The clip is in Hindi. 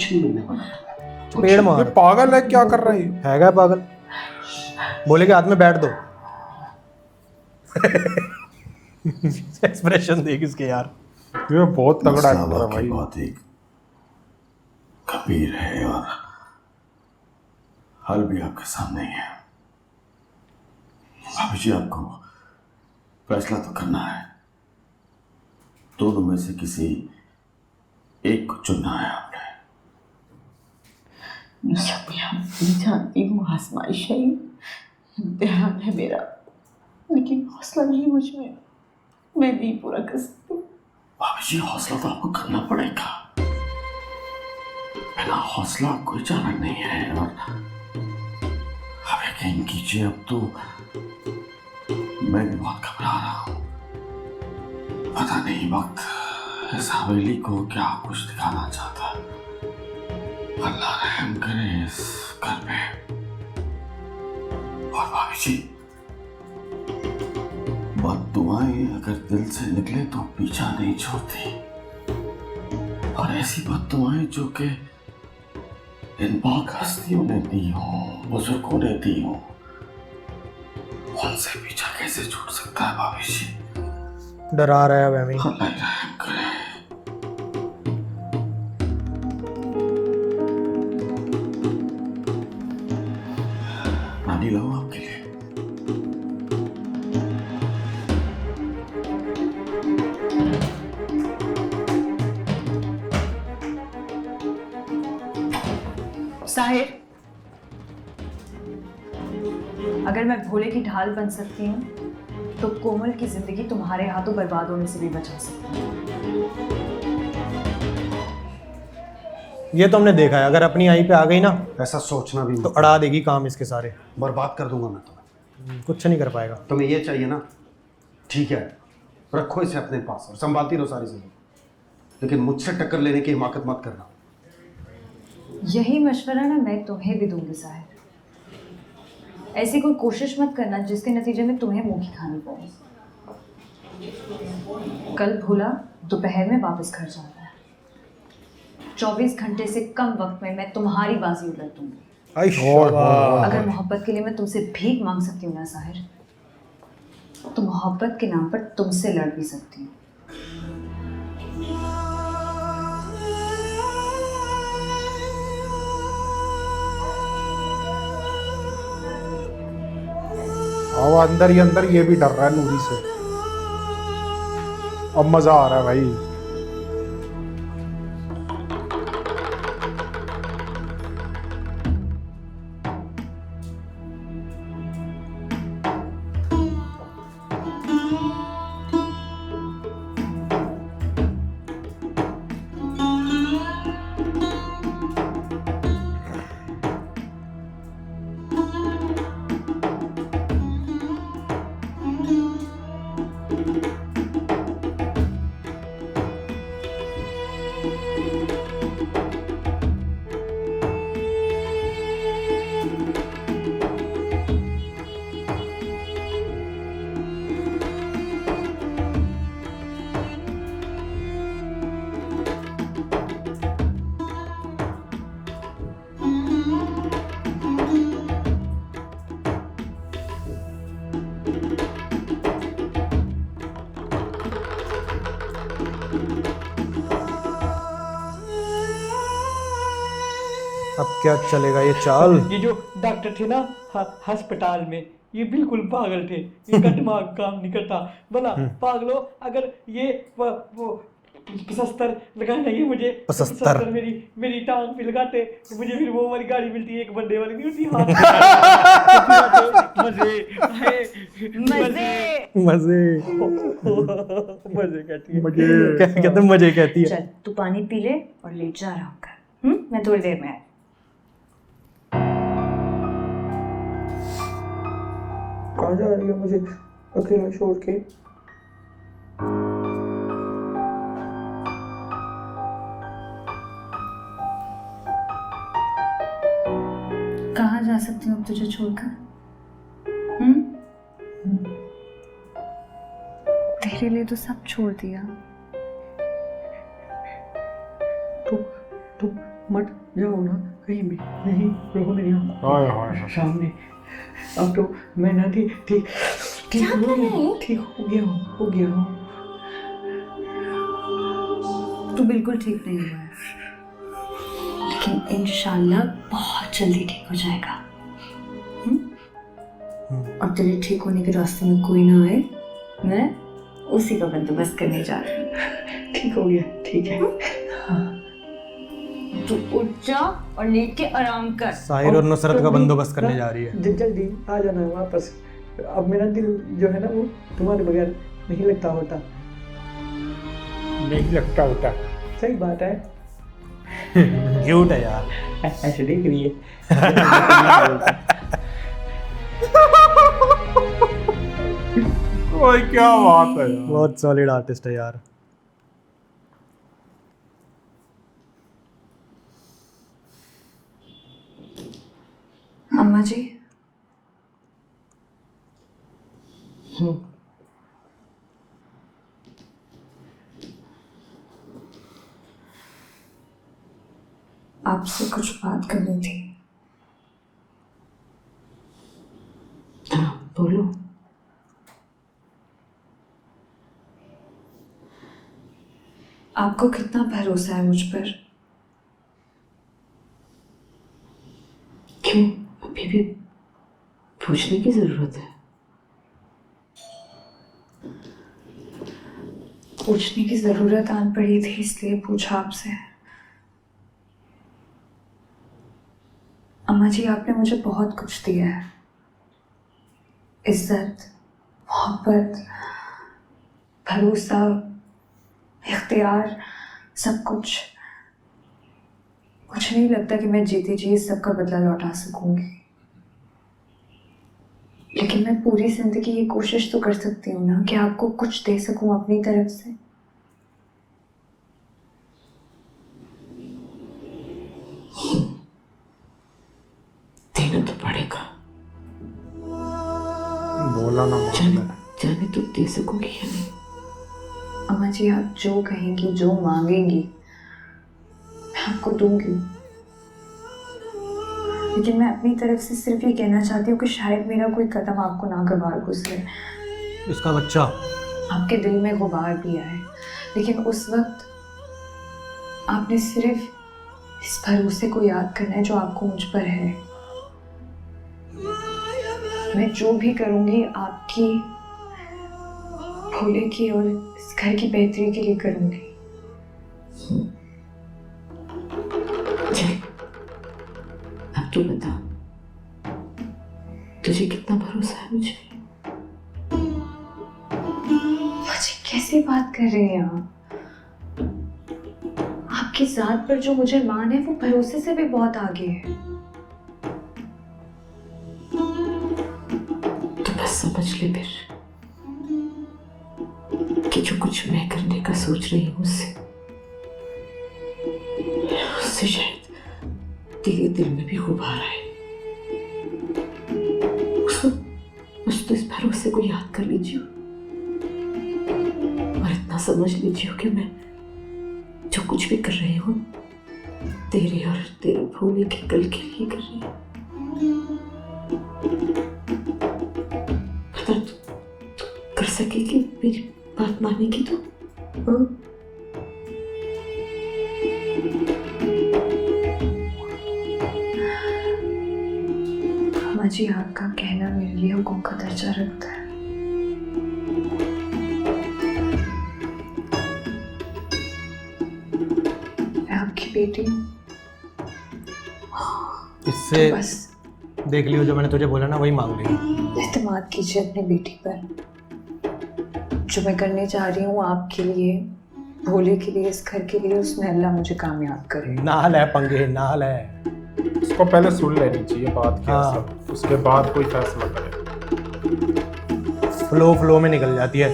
कुछ नहीं मिलने वाला। पेड़ ये मार पागल है, क्या कर रहा है ये? हैगा पागल। बोले कि हाथ में बैठ दो। एक्सप्रेशन देख इसके यार। ये बहुत तगड़ा मसला एक्टर है वाकई भाई। बहुत ही गंभीर है और हल भी आपके सामने ही है। भाभी जी, आपको फैसला तो करना है। दोनों में से किसी एक को चुनना है आपने। नुसरत भैया, मैं जानती हूँ आजमाइश है, इम्तिहान है मेरा, लेकिन हौसला नहीं मुझ में, मैं नहीं पूरा कर सकती। भाभी जी, हौसला तो आपको करना पड़ेगा। बिना हौसला कोई जाना नहीं है। और अब यकीन कीजिए, अब तो मैं भी बहुत घबरा रहा हूँ। पता नहीं वक्त इस हवेली को क्या कुछ दिखाना चाहता है। अल्लाह रहम करे इस घर में। और भाभी जी, बद्दुआएं अगर दिल से निकले तो पीछा नहीं छोड़ती। और ऐसी बद्दुआएं जो कि इन पाक हस्तियों ने दी हो, बुजुर्गों ने दी हो, उनसे पीछा कैसे छूट सकता है भाभी जी? डरा रहा है वह। अल्लाह रहम करे। पानी लाऊं आपके लिए? साहिर, अगर मैं भोले की ढाल बन सकती हूँ तो कोमल की जिंदगी तुम्हारे हाथों बर्बाद होने से भी बचा सकती हूँ। ये तो हमने देखा है, अगर अपनी आई पे आ गई ना ऐसा सोचना भी तो मत। अड़ा देगी काम इसके सारे। बर्बाद कर दूंगा मैं तुम्हें। कुछ नहीं कर पाएगा। तुम्हें ये चाहिए ना, ठीक है, रखो इसे अपने पास और संभालती रहो सारी जिंदगी, लेकिन मुझसे टक्कर लेने की हिमाकत मत करना। यही मशवरा ना मैं तुम्हें भी दूंगी साहिर। ऐसी कोई कोशिश मत करना जिसके नतीजे में तुम्हें मुंह की खानी पड़े। कल भोला दोपहर में वापस घर जाता है। 24 घंटे से कम वक्त में मैं तुम्हारी बाजी उलट दूंगी। अगर मोहब्बत के लिए मैं तुमसे भीख मांग सकती हूँ ना साहिर, तो मोहब्बत के नाम पर तुमसे लड़ भी सकती हूँ। अब अंदर ही अंदर ये भी डर रहा है नूरी से। अब मजा आ रहा है भाई। अब क्या चलेगा ये चाल। ये जो डॉक्टर थे ना अस्पताल में, ये बिल्कुल पागल थे। इनका दिमाग काम नहीं करता। बोला पागलो, अगर ये वो 75 लगाना, ये मुझे 75 मेरी टांग पे लगाते तो मुझे फिर वो वाली गाड़ी मिलती, एक बंदे वाली नहीं होती हाथ मजे मजे मजे मजे कहती है। कहते मजे कहती है। चल तू पानी पी ले और लेट जा आराम कर। मैं थोड़ी देर में आई। कहाँ जा रही है मुझे अकेला छोड़ के? कहाँ जा सकती हूँ अब तुझे छोड़कर? तेरे लिए तो सब छोड़ दिया। मत जाओ ना कहीं भी, नहीं रहो मेरे यहाँ सामने। अब तो मैं ना ठीक हो गया हूँ। तू बिल्कुल ठीक नहीं हुआ है, लेकिन इंशाल्लाह बहुत जल्दी ठीक हो जाएगा। अब तेरे ठीक होने के रास्ते में कोई ना आए, मैं उसी का बंदोबस्त करने जा रही हूँ। ठीक हो गया, ठीक है। तू उठ जा और लेट के आराम कर। साहिर और नुसरत का बंदोबस्त करने जा रही है। जल्दी आ जाना वापस। अब मेरा दिल जो है ना वो तुम्हारे बगैर नहीं लगता होता। नहीं लगता होता। सही बात है। क्यूट है यार। ऐसे देख रही है। ओए क्या बात है यार। बहुत सॉलिड आर्टिस्ट है यार। अम्मा जी, आपसे कुछ बात करनी थी। हाँ बोलो। आपको कितना भरोसा है मुझ पर? क्यों अभी भी पूछने की जरूरत है? पूछने की जरूरत आन पड़ी थी इसलिए पूछा आपसे। अम्मा जी, आपने मुझे बहुत कुछ दिया है, इज्जत, मोहब्बत, भरोसा, इख्तियार, सब कुछ। मुझे नहीं लगता कि मैं जीते जी इस सब का बदला लौटा सकूंगी, लेकिन मैं पूरी जिंदगी ये कोशिश तो कर सकती हूँ ना कि आपको कुछ दे सकूं अपनी तरफ से। देना तो पड़ेगा। बोला ना जाने तो दे सकूंगी या नहीं? अम्मा जी, आप जो कहेंगी, जो मांगेंगी, मैं आपको दूंगी। लेकिन मैं अपनी तरफ से सिर्फ ये कहना चाहती हूँ कि शायद मेरा कोई कदम आपको नागवार गुजरे। इसका बच्चा आपके दिल में गुबार भी आए, लेकिन उस वक्त आपने सिर्फ इस भरोसे को याद करना है जो आपको मुझ पर है। मैं जो भी करूँगी आपकी, भोले की और इस घर की बेहतरी के लिए करूँगी। अब तू बता, तुझे कितना भरोसा है मुझे? मुझे कैसी बात कर रहे हैं आप? आपकी जात पर जो मुझे मान है वो भरोसे से भी बहुत आगे है। तो बस समझ ले फिर कि जो कुछ मैं करने का सोच रही हूँ उससे शायद तेरे दिल में भी गुबार आए। बस तो इस भरोसे को याद कर लीजिए और इतना समझ लीजिए कि मैं जो कुछ भी कर रही हूँ तेरे और तेरे भोले के कल के लिए कर रही हूँ। पता तू कर सकेगी मेरी बात मानेगी तो? अम्मा जी, आपका कहना मेरे लिए हुक्म का दर्जा रखता है। मैं आपकी बेटी हूँ। इससे तो बस देख लियो, जो मैंने तुझे बोला ना वही मांग लियो। एतमाद कीजिए अपनी बेटी पर। जो मैं करने जा रही हूँ आपके लिए, भोले के लिए, इस घर के लिए, उसमें अल्लाह मुझे कामयाब करे। नाल है पंगे, नाल है। उसको पहले सुन लेनी चाहिए बात क्या हाँ। सब, उसके बाद कोई फैसला करे। फ्लो में निकल जाती है।